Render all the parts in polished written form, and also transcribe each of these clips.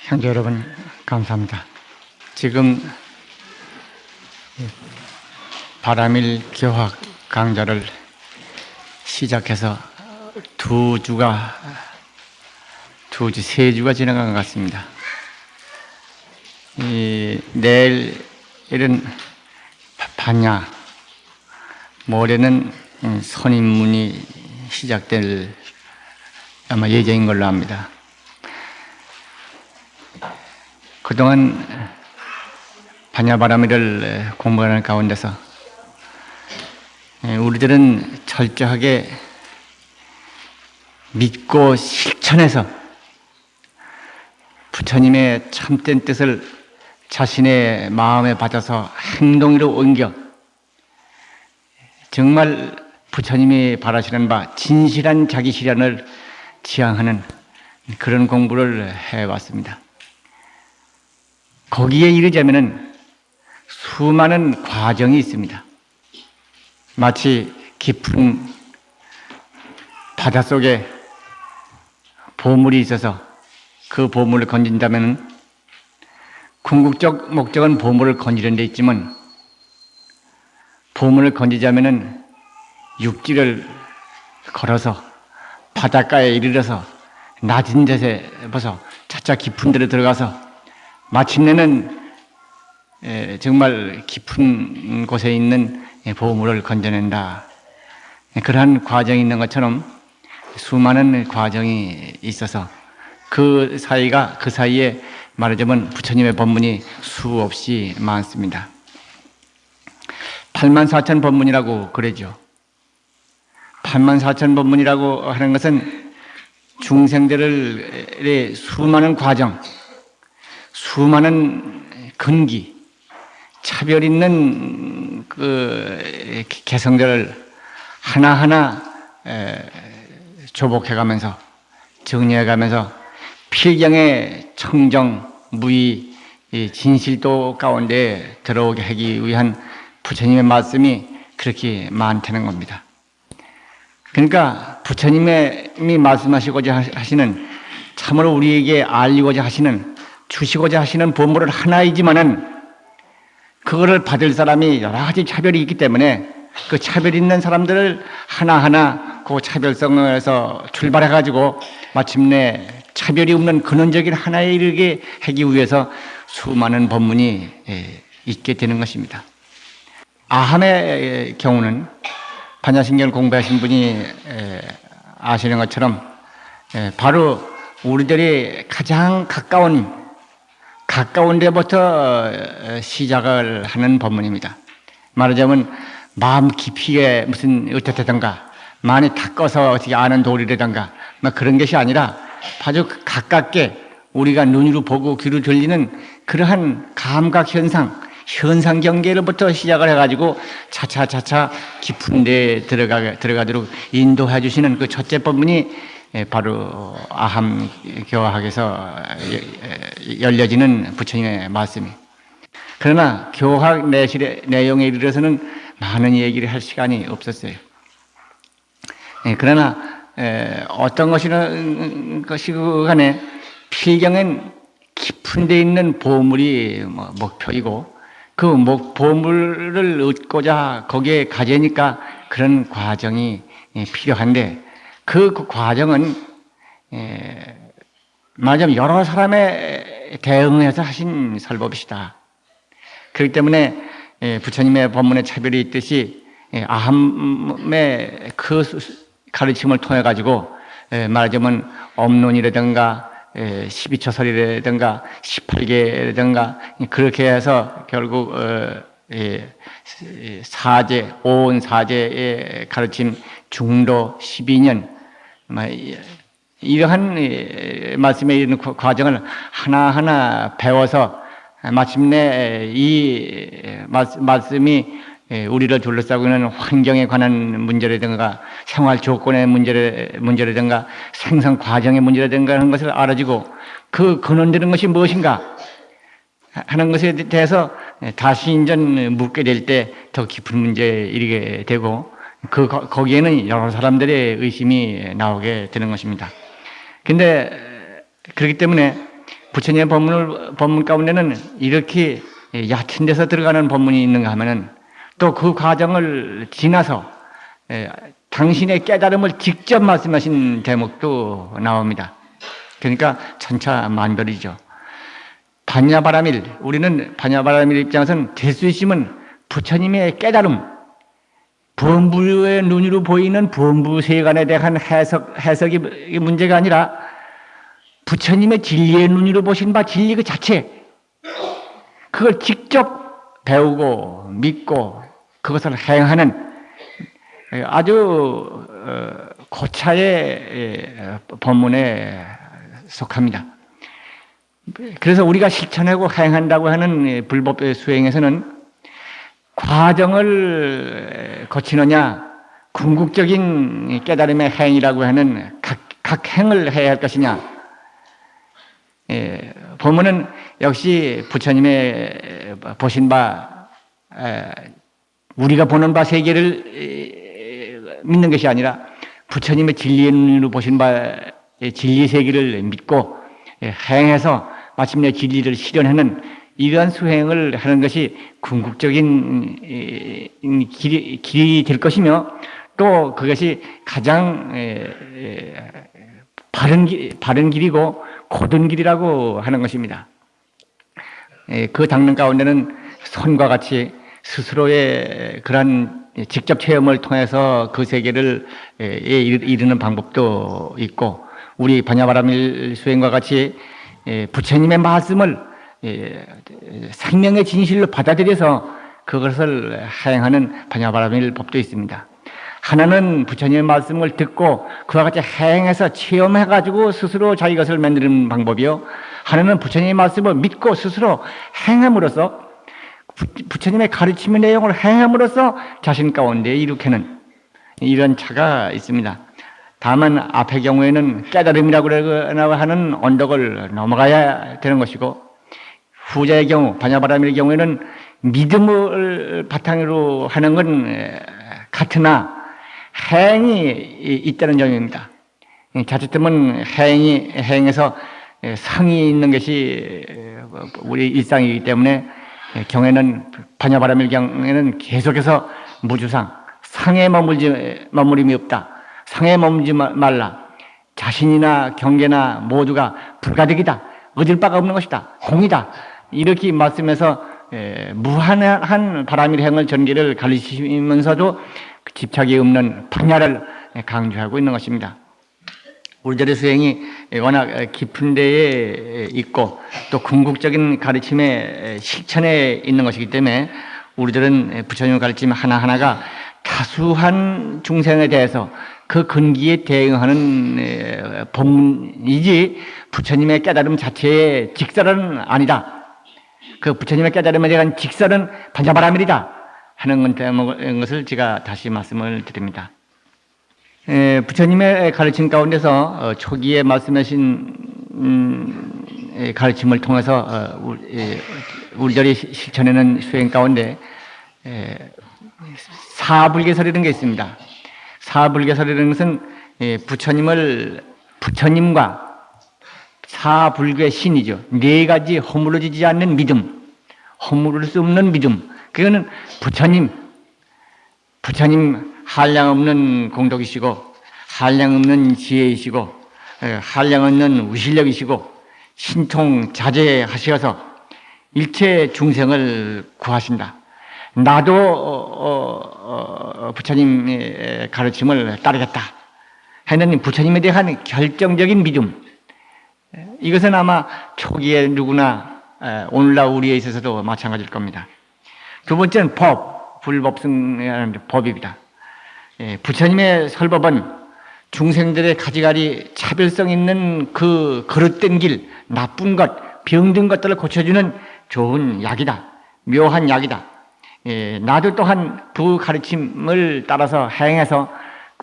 형제 여러분, 감사합니다. 지금 바람일 교학 강좌를 시작해서 세 주가 지나간 것 같습니다. 내일은 반야, 모레는 선임문이 시작될 아마 예정인 걸로 압니다. 그동안 반야바라미를 공부하는 가운데서 우리들은 철저하게 믿고 실천해서 부처님의 참된 뜻을 자신의 마음에 받아서 행동으로 옮겨 정말 부처님이 바라시는 바 진실한 자기 실현을 지향하는 그런 공부를 해왔습니다. 거기에 이르자면은 수많은 과정이 있습니다. 마치 깊은 바닷속에 보물이 있어서 그 보물을 건진다면 궁극적 목적은 보물을 건지는 데 있지만 보물을 건지자면은 육지를 걸어서 바닷가에 이르러서 낮은 데서 벗어 차차 깊은 데로 들어가서 마침내는 정말 깊은 곳에 있는 보물을 건져낸다. 그러한 과정이 있는 것처럼 수많은 과정이 있어서 그 사이에 말하자면 부처님의 법문이 수없이 많습니다. 84,000 법문이라고 그러죠. 84,000 법문이라고 하는 것은 중생들의 수많은 과정, 수많은 근기, 차별 있는 그 개성들을 하나하나 조복해가면서 정리해가면서 필경의 청정, 무의, 진실도 가운데 들어오게 하기 위한 부처님의 말씀이 그렇게 많다는 겁니다. 그러니까 부처님이 말씀하시고자 하시는, 참으로 우리에게 알리고자 하시는, 주시고자 하시는 보물은 하나이지만은 그거를 받을 사람이 여러 가지 차별이 있기 때문에 그 차별 있는 사람들을 하나하나 그 차별성에서 출발해가지고 마침내 차별이 없는 근원적인 하나에 이르게 하기 위해서 수많은 법문이 있게 되는 것입니다. 아함의 경우는 반야신경을 공부하신 분이 아시는 것처럼 바로 우리들이 가장 가까운 데부터 시작을 하는 법문입니다. 말하자면 마음 깊이에 무슨 어떻다든가 많이 닦아서 어떻게 아는 도리라든가 그런 것이 아니라 아주 가깝게 우리가 눈으로 보고 귀로 들리는 그러한 감각 현상 경계로부터 시작을 해가지고 차차 깊은 데 들어가도록 인도해 주시는 그 첫째 법문이 바로 아함 교학에서 열려지는 부처님의 말씀이. 그러나 교학 내용에 이르러서는 많은 얘기를 할 시간이 없었어요. 그러나 어떤 것이고 간에 필경은 깊은 데 있는 보물이 목표이고 그 보물을 얻고자 거기에 가자니까 그런 과정이 필요한데 그 과정은 말하자면 여러 사람의 대응해서 하신 설법이시다. 그렇기 때문에 부처님의 법문의 차별이 있듯이 아함의 그 가르침을 통해 가지고 말하자면 업론이라든가 12처설이라든가 18개라든가 그렇게 해서 결국 온 사제의 가르침 중도 12년 이러한 말씀에 이르는 과정을 하나하나 배워서 마침내 이 말씀이 우리를 둘러싸고 있는 환경에 관한 문제라든가 생활 조건의 문제라든가 생산 과정의 문제라든가 하는 것을 알아지고 그 근원되는 것이 무엇인가 하는 것에 대해서 다시 인전 묻게 될 때 더 깊은 문제에 이르게 되고 거기에는 여러 사람들의 의심이 나오게 되는 것입니다. 근데 그렇기 때문에 부처님의 법문 가운데는 이렇게 얕은 데서 들어가는 법문이 있는가 하면은 또 그 과정을 지나서 당신의 깨달음을 직접 말씀하신 대목도 나옵니다. 그러니까 천차만별이죠. 반야바라밀, 우리는 반야바라밀 입장에서는 될 수 있으면 부처님의 깨달음, 범부의 눈으로 보이는 범부 세간에 대한 해석이 문제가 아니라 부처님의 진리의 눈으로 보신 바 진리 그 자체, 그걸 직접 배우고 믿고 그것을 행하는 아주 고차의 법문에 속합니다. 그래서 우리가 실천하고 행한다고 하는 불법 수행에서는 과정을 거치느냐, 궁극적인 깨달음의 행이라고 하는 각 행을 해야 할 것이냐. 법문은 역시 부처님의 보신 바, 우리가 보는 바 세계를 믿는 것이 아니라 부처님의 진리의 눈으로 보신 바의 진리 세계를 믿고 행해서 마침내 진리를 실현하는 이러한 수행을 하는 것이 궁극적인 길이 될 것이며 또 그것이 가장 바른 길이고 고든 길이라고 하는 것입니다. 그 닦는 가운데는 선과 같이 스스로의 그러한 직접 체험을 통해서 그 세계를 이르는 방법도 있고 우리 반야바라밀 수행과 같이 부처님의 말씀을 생명의 진실로 받아들여서 그것을 행하는 반야바라밀 법도 있습니다. 하나는 부처님의 말씀을 듣고 그와 같이 행해서 체험해가지고 스스로 자기 것을 만드는 방법이요. 하나는 부처님의 말씀을 믿고 스스로 행함으로써 부처님의 가르침의 내용을 행함으로써 자신 가운데 이룩하는 이런 차가 있습니다. 다만 앞의 경우에는 깨달음이라고 하는 언덕을 넘어가야 되는 것이고 후자의 경우, 반야바라밀의 경우에는 믿음을 바탕으로 하는 건 같으나 행이 있다는 점입니다. 자칫하면 행에서 성이 있는 것이 우리 일상이기 때문에 경에는 반야바라밀 경에는 계속해서 무주상, 상에 머무림이 없다. 상에 머물지 말라. 자신이나 경계나 모두가 불가득이다. 얻을 바가 없는 것이다. 공이다. 이렇게 말씀해서 무한한 바라밀 행을 전개를 가르치면서도 집착이 없는 반야를 강조하고 있는 것입니다. 우리들의 수행이 워낙 깊은 데에 있고 또 궁극적인 가르침의 실천에 있는 것이기 때문에 우리들은 부처님의 가르침 하나하나가 다수한 중생에 대해서 그 근기에 대응하는 법문이지 부처님의 깨달음 자체의 직설은 아니다. 그 부처님의 깨달음에 대한 직설은 반야바라밀이다 하는 것을 제가 다시 말씀을 드립니다. 부처님의 가르침 가운데서 초기에 말씀하신 가르침을 통해서 우리들이 실천하는 수행 가운데 사불개설이라는 게 있습니다. 사불개설이라는 것은 부처님과 사불교의 신이죠. 네 가지 허물어지지 않는 믿음, 허물을 수 없는 믿음. 그거는 부처님 한량없는 공덕이시고 한량없는 지혜이시고 한량없는 우실력이시고 신통자제하셔서 일체 중생을 구하신다. 나도 부처님의 가르침을 따르겠다 하는 부처님에 대한 결정적인 믿음. 이것은 아마 초기에 누구나 오늘날 우리에 있어서도 마찬가지일 겁니다. 두 번째는 불법승이라는 법입니다. 부처님의 설법은 중생들의 가지가지 차별성 있는 그 거릇된 길, 나쁜 것, 병든 것들을 고쳐주는 좋은 약이다. 묘한 약이다. 나도 또한 그 가르침을 따라서 행해서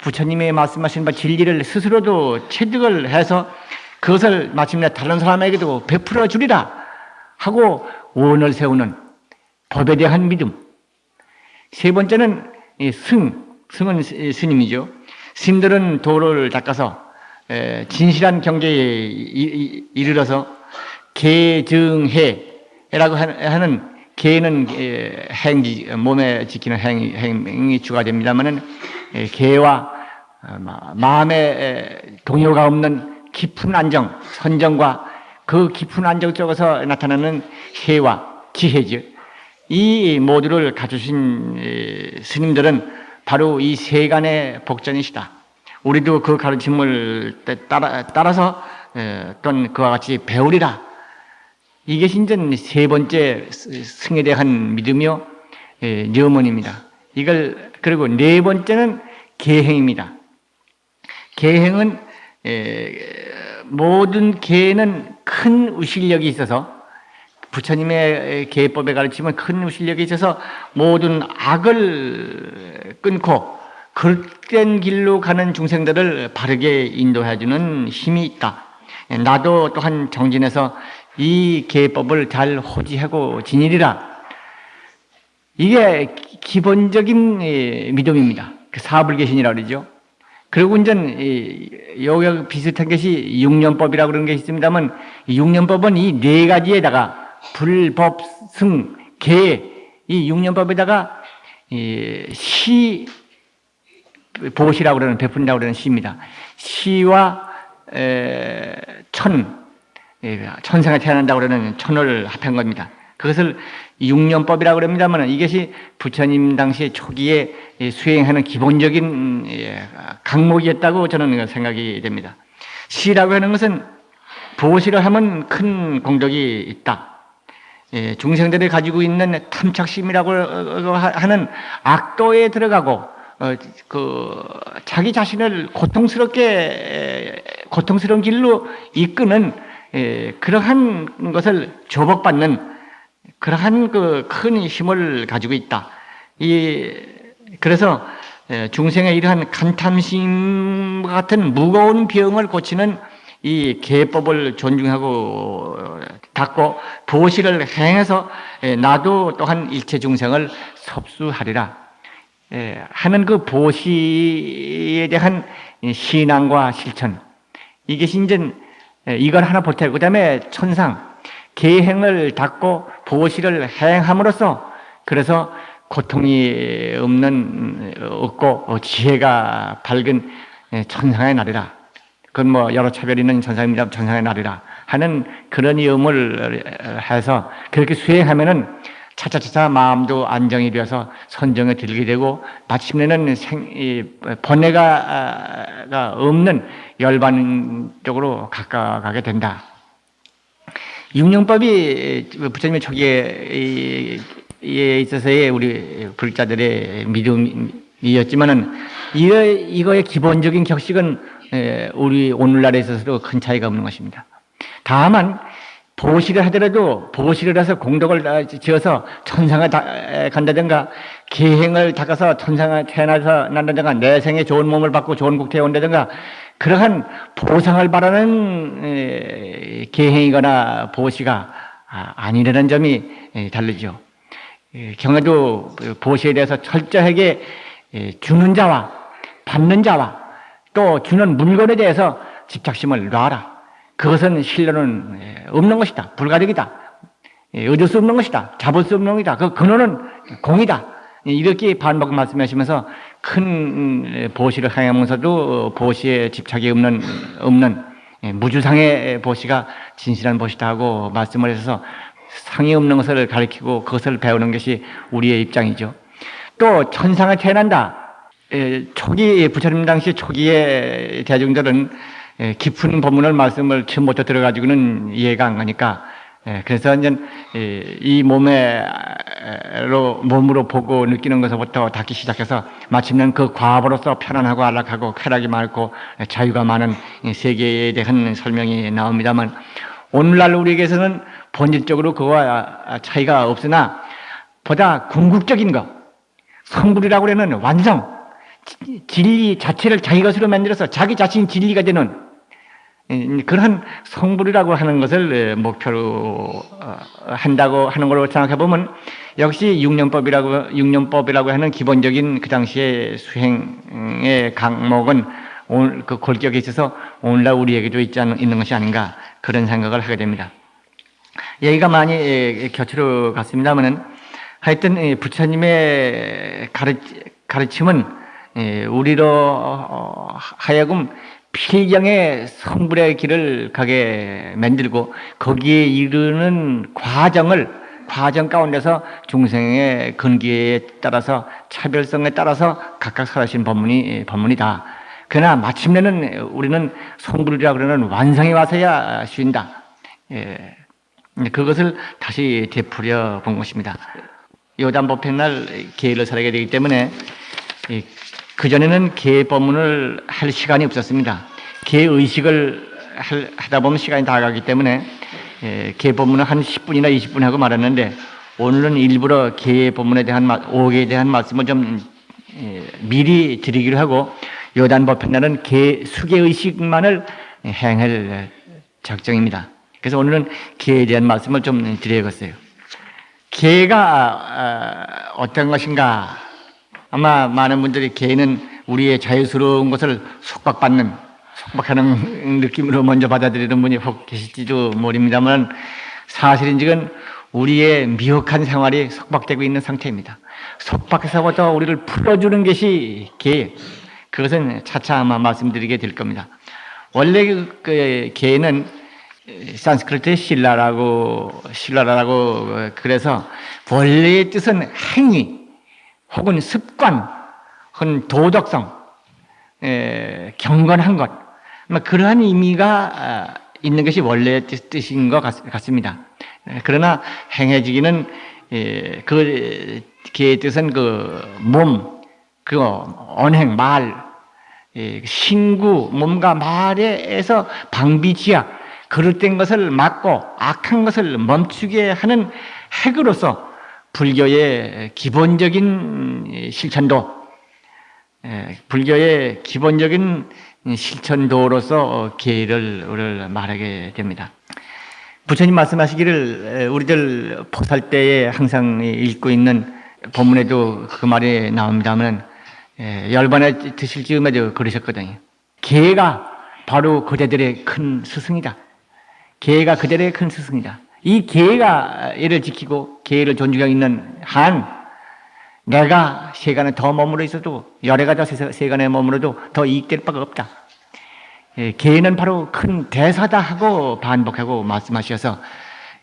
부처님의 말씀하신 바 진리를 스스로도 체득을 해서 그것을 마침내 다른 사람에게도 베풀어 주리라 하고 원을 세우는 법에 대한 믿음. 세 번째는 승은 스님이죠. 스님들은 도를 닦아서 진실한 경계에 이르러서 계증해라고 하는 계는 행지, 몸에 지키는 행이 주가 됩니다만은 계와 마음에 동요가 없는 깊은 안정, 선정과 그 깊은 안정 속에서 나타나는 해와 지혜죠. 이 모두를 갖추신 스님들은 바로 이 세간의 복전이시다. 우리도 그 가르침을 따라서 또는 그와 같이 배우리라. 이것이 이제 세 번째 승에 대한 믿음이요 염원입니다. 이걸 그리고 네 번째는 계행입니다. 계행은 모든 계에는 큰 우실력이 있어서 부처님의 계법에 가르치면 큰 우실력이 있어서 모든 악을 끊고 그릇된 길로 가는 중생들을 바르게 인도해주는 힘이 있다. 나도 또한 정진해서 이 계법을 잘 호지하고 지니리라. 이게 기본적인 믿음입니다. 사불계신이라고 그러죠. 그리고 이제 여기 비슷한 것이 육념법이라고 그런 게 있습니다만 육념법은 이 네 가지에다가 불, 법, 승, 계 이 육념법에다가 시 보시라고 그러는 베푼다고 그러는 시입니다. 시와 천상에 태어난다고 그러는 천을 합한 겁니다. 그것을 육념법이라고 그럽니다만 이것이 부처님 당시 초기에 수행하는 기본적인 강목이었다고 저는 생각이 됩니다. 시라고 하는 것은 보시를 하면 큰 공덕이 있다. 중생들이 가지고 있는 탐착심이라고 하는 악도에 들어가고 자기 자신을 고통스러운 길로 이끄는 그러한 것을 조복받는 그러한 큰 힘을 가지고 있다. 그래서 중생의 이러한 간탐심 같은 무거운 병을 고치는 이 계법을 존중하고 닦고 보시를 행해서 나도 또한 일체 중생을 섭수하리라 하는 그 보시에 대한 신앙과 실천, 이것이 이제 이걸 하나 보태고 그다음에 천상 계행을 닦고 보시를 행함으로써 그래서 고통이 없고 지혜가 밝은 천상의 날이라. 그건 뭐 여러 차별이 있는 천상입니다. 천상의 날이라 하는 그런 의음을 해서 그렇게 수행하면은 차차차차 마음도 안정이 되어서 선정에 들게 되고 마침내는 번뇌가 없는 열반 쪽으로 가까워가게 된다. 육념법이 부처님의 초기에 있어서의 우리 불자들의 믿음이었지만은 이거의 기본적인 격식은 우리 오늘날에 있어서도 큰 차이가 없는 것입니다. 다만 보시를 하더라도 보시를 해서 공덕을 지어서 천상에 간다든가 계행을 닦아서 천상에 태어나서 난다든가 내 생에 좋은 몸을 받고 좋은 국태에 온다든가 그러한 보상을 바라는 계행이거나 보시가 아니라는 점이 다르죠. 경에도 보시에 대해서 철저하게 주는 자와 받는 자와 또 주는 물건에 대해서 집착심을 놔라. 그것은 실로는 없는 것이다. 불가득이다. 얻을 수 없는 것이다. 잡을 수 없는 것이다. 그 근원은 공이다. 이렇게 반복 말씀하시면서 큰 보시를 행하면서도 보시에 집착이 없는 무주상의 보시가 진실한 보시다 하고 말씀을 해서 상이 없는 것을 가르치고 그것을 배우는 것이 우리의 입장이죠. 또 천상에 태어난다. 부처님 당시 초기에 대중들은 깊은 법문을 말씀을 처음부터 들어가지고는 이해가 안 가니까 그래서 이제 이 몸으로 보고 느끼는 것부터 닿기 시작해서 마침내 그 과보로서 편안하고 안락하고 쾌락이 많고 자유가 많은 세계에 대한 설명이 나옵니다만 오늘날 우리에게서는 본질적으로 그와 차이가 없으나 보다 궁극적인 것, 성불이라고 하는 완성, 진리 자체를 자기 것으로 만들어서 자기 자신이 진리가 되는 그런 성불이라고 하는 것을 목표로 한다고 하는 걸로 생각해 보면 역시 육념법이라고 하는 기본적인 그 당시의 수행의 강목은 오늘 그 골격에 있어서 오늘날 우리에게도 있는 것이 아닌가 그런 생각을 하게 됩니다. 얘기가 많이 곁으로 갔습니다만은 하여튼 부처님의 가르침은 우리로 하여금 필경의 성불의 길을 가게 만들고 거기에 이르는 과정 가운데서 중생의 근기에 따라서 차별성에 따라서 각각 살아신 법문이다. 그러나 마침내는 우리는 성불이라 그러는 완성에 와서야 쉰다. 그것을 다시 되풀이해 본 것입니다. 요단법회 날 계를 살게 되기 때문에 그전에는 계 법문을 할 시간이 없었습니다. 계 의식을 하다 보면 시간이 다 가기 때문에 계 법문을 한 10분이나 20분 하고 말았는데 오늘은 일부러 계 법문에 대한 오계에 대한 말씀을 좀 미리 드리기로 하고 요단법회 날은 계 수계 의식만을 행할 작정입니다. 그래서 오늘은 계에 대한 말씀을 좀 드려야겠어요. 계가 어떤 것인가? 아마 많은 분들이 계는 우리의 자유스러운 것을 속박하는 느낌으로 먼저 받아들이는 분이 혹 계실지도 모릅니다만 사실인즉은 우리의 미혹한 생활이 속박되고 있는 상태입니다. 속박에서부터 우리를 풀어주는 것이 계. 그것은 차차 아마 말씀드리게 될 겁니다. 원래 그 계는 산스크리트의 신라라고 그래서 원래의 뜻은 행위 혹은 습관 혹은 도덕성 경건한 것 그러한 의미가 있는 것이 원래의 뜻인 것 같습니다. 그러나 행해지기는 그 계의 뜻은 그 몸, 그 언행, 말, 신구, 몸과 말에서 방비지약 그릇된 것을 막고 악한 것을 멈추게 하는 핵으로서 불교의 기본적인 실천도로서 계를 말하게 됩니다. 부처님 말씀하시기를 우리들 포살 때에 항상 읽고 있는 본문에도 그 말이 나옵니다만 10번에 드실 즈음에도 그러셨거든요. 계가 바로 그대들의 큰 스승이다. 계가 그대들의 큰 스승이다. 이 계가 얘를 지키고 계를 존중하고 있는 한 내가 세간에 더 머물러 있어도 열애가 더 세간에 머물러도 더 이익될 바가 없다. 계는 바로 큰 대사다 하고 반복하고 말씀하셔서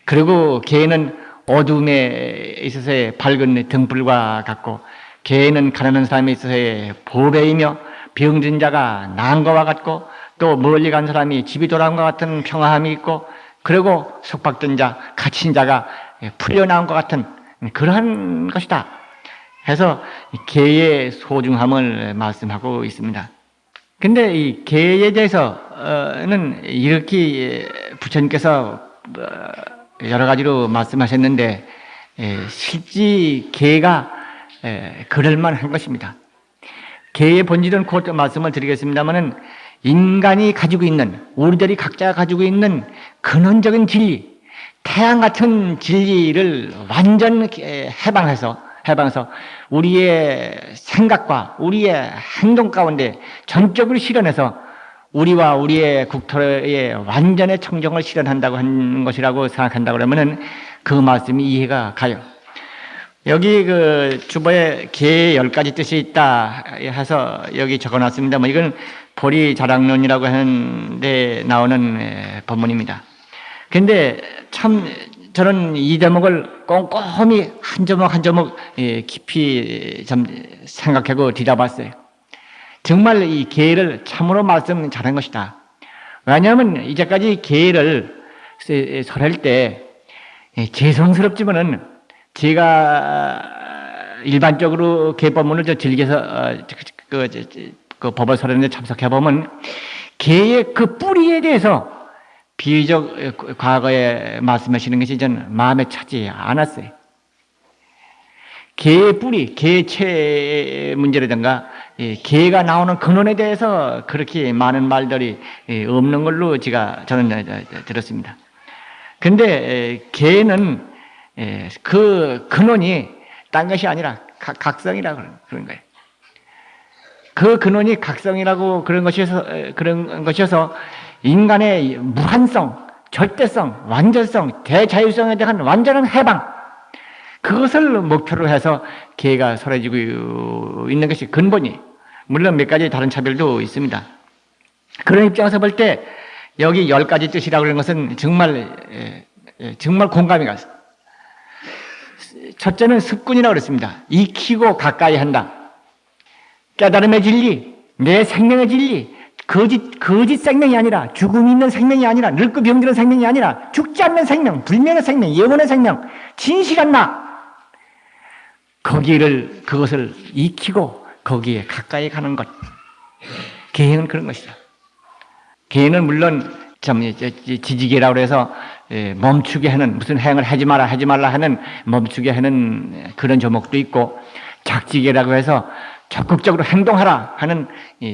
그리고 계는 어둠에 있어서의 밝은 등불과 같고 계는 가난한 사람에 있어서의 보배이며 병든 자가 나은 것과 같고 또 멀리 간 사람이 집이 돌아온 것 같은 평화함이 있고 그리고 속박된 자, 갇힌 자가 풀려나온 것 같은 그러한 것이다 해서 계의 소중함을 말씀하고 있습니다. 근데 이 계에 대해서는 이렇게 부처님께서 여러 가지로 말씀하셨는데 실제 계가 그럴만한 것입니다. 계의 본질은 곧 말씀을 드리겠습니다만은 인간이 가지고 있는 우리들이 각자 가지고 있는 근원적인 진리, 태양 같은 진리를 완전 해방해서 우리의 생각과 우리의 행동 가운데 전적으로 실현해서 우리와 우리의 국토의 완전의 청정을 실현한다고 하는 것이라고 생각한다고 그러면은 그 말씀이 이해가 가요. 여기 그 주보에 계 10가지 뜻이 있다 해서 여기 적어놨습니다. 뭐 이건 보리자랑론이라고 하는데 나오는 법문입니다. 근데 참 저는 이 제목을 꼼꼼히 한 조목 깊이 좀 생각하고 뒤져봤어요. 정말 이 계를 참으로 말씀 잘한 것이다. 왜냐하면 이제까지 계를 설할 때 죄송스럽지만은 제가 일반적으로 계법문을 즐겨서 그 법을 설하는데 참석해 보면 계의 그 뿌리에 대해서 비교적 과거에 말씀하시는 것이 전 마음에 차지 않았어요. 계의 뿌리, 계체 문제라든가 계가 나오는 근원에 대해서 그렇게 많은 말들이 없는 걸로 저는 들었습니다. 근데 계는 그 근원이 딴 것이 아니라 각성이라고 그런 거예요. 그 근원이 각성이라고 그런 것이어서 인간의 무한성, 절대성, 완전성, 대자율성에 대한 완전한 해방, 그것을 목표로 해서 계가 설해지고 있는 것이 근본이. 물론 몇 가지 다른 차별도 있습니다. 그런 입장에서 볼 때 여기 10가지 뜻이라고 하는 것은 정말 공감이 가서, 첫째는 습군이라고 그랬습니다. 익히고 가까이 한다. 깨달음의 진리, 내 생명의 진리, 거짓 생명이 아니라, 죽음이 있는 생명이 아니라, 늙고 병드는 생명이 아니라, 죽지 않는 생명, 불멸의 생명, 영원의 생명, 진실한 나. 그것을 익히고 거기에 가까이 가는 것. 계행은 그런 것이다. 계행은 물론 지지계라고 해서 멈추게 하는, 무슨 행을 하지 말라 하는 멈추게 하는 그런 조목도 있고, 작지계라고 해서 적극적으로 행동하라 하는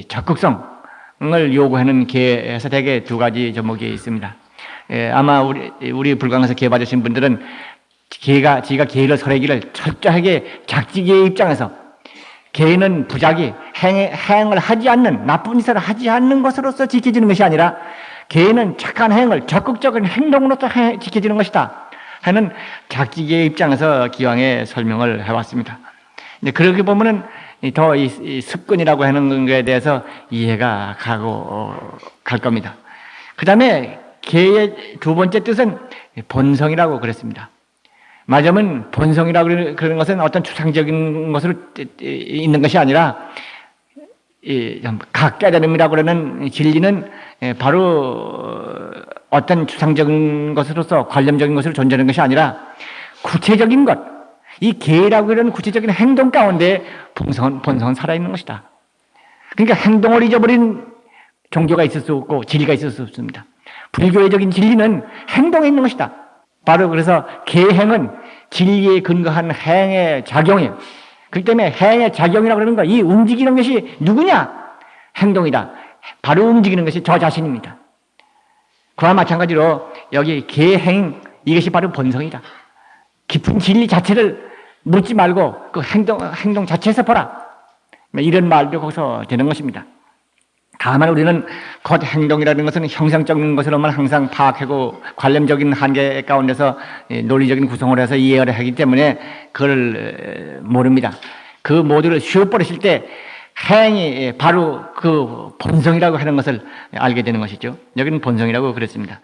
적극성을 요구하는 계에서 대개 두 가지 조목이 있습니다. 아마 우리 불광에서 계 받으신 분들은 지가 계를 설하기를 철저하게 작지계의 입장에서, 계는 부작위, 행을 하지 않는, 나쁜 짓을 하지 않는 것으로서 지켜지는 것이 아니라, 계는 착한 행을 적극적인 행동으로서 지켜지는 것이다 하는 작지계의 입장에서 기왕에 설명을 해왔습니다. 그렇게 보면은 더 이 습관이라고 하는 것에 대해서 이해가 갈 겁니다. 그 다음에 계의 두 번째 뜻은 본성이라고 그랬습니다. 말하자면 본성이라고 그러는 것은 어떤 추상적인 것으로 있는 것이 아니라, 각 깨달음이라고 하는 진리는 바로 어떤 추상적인 것으로서 관념적인 것으로 존재하는 것이 아니라 구체적인 것, 이 계라고 하는 구체적인 행동 가운데 본성은 살아있는 것이다. 그러니까 행동을 잊어버린 종교가 있을 수 없고 진리가 있을 수 없습니다. 불교적인 진리는 행동에 있는 것이다. 바로 그래서 계행은 진리에 근거한 행의 작용이에요. 그렇기 때문에 행의 작용이라고 그러는 거, 이 움직이는 것이 누구냐? 행동이다. 바로 움직이는 것이 저 자신입니다. 그와 마찬가지로 여기 계행, 이것이 바로 본성이다. 깊은 진리 자체를 묻지 말고 그 행동 자체에서 보라. 이런 말도 거기서 되는 것입니다. 다만 우리는 곧 행동이라는 것은 형상적인 것으로만 항상 파악하고 관념적인 한계 가운데서 논리적인 구성을 해서 이해를 하기 때문에 그걸 모릅니다. 그 모두를 쉬어버리실 때 행이 바로 그 본성이라고 하는 것을 알게 되는 것이죠. 여기는 본성이라고 그랬습니다.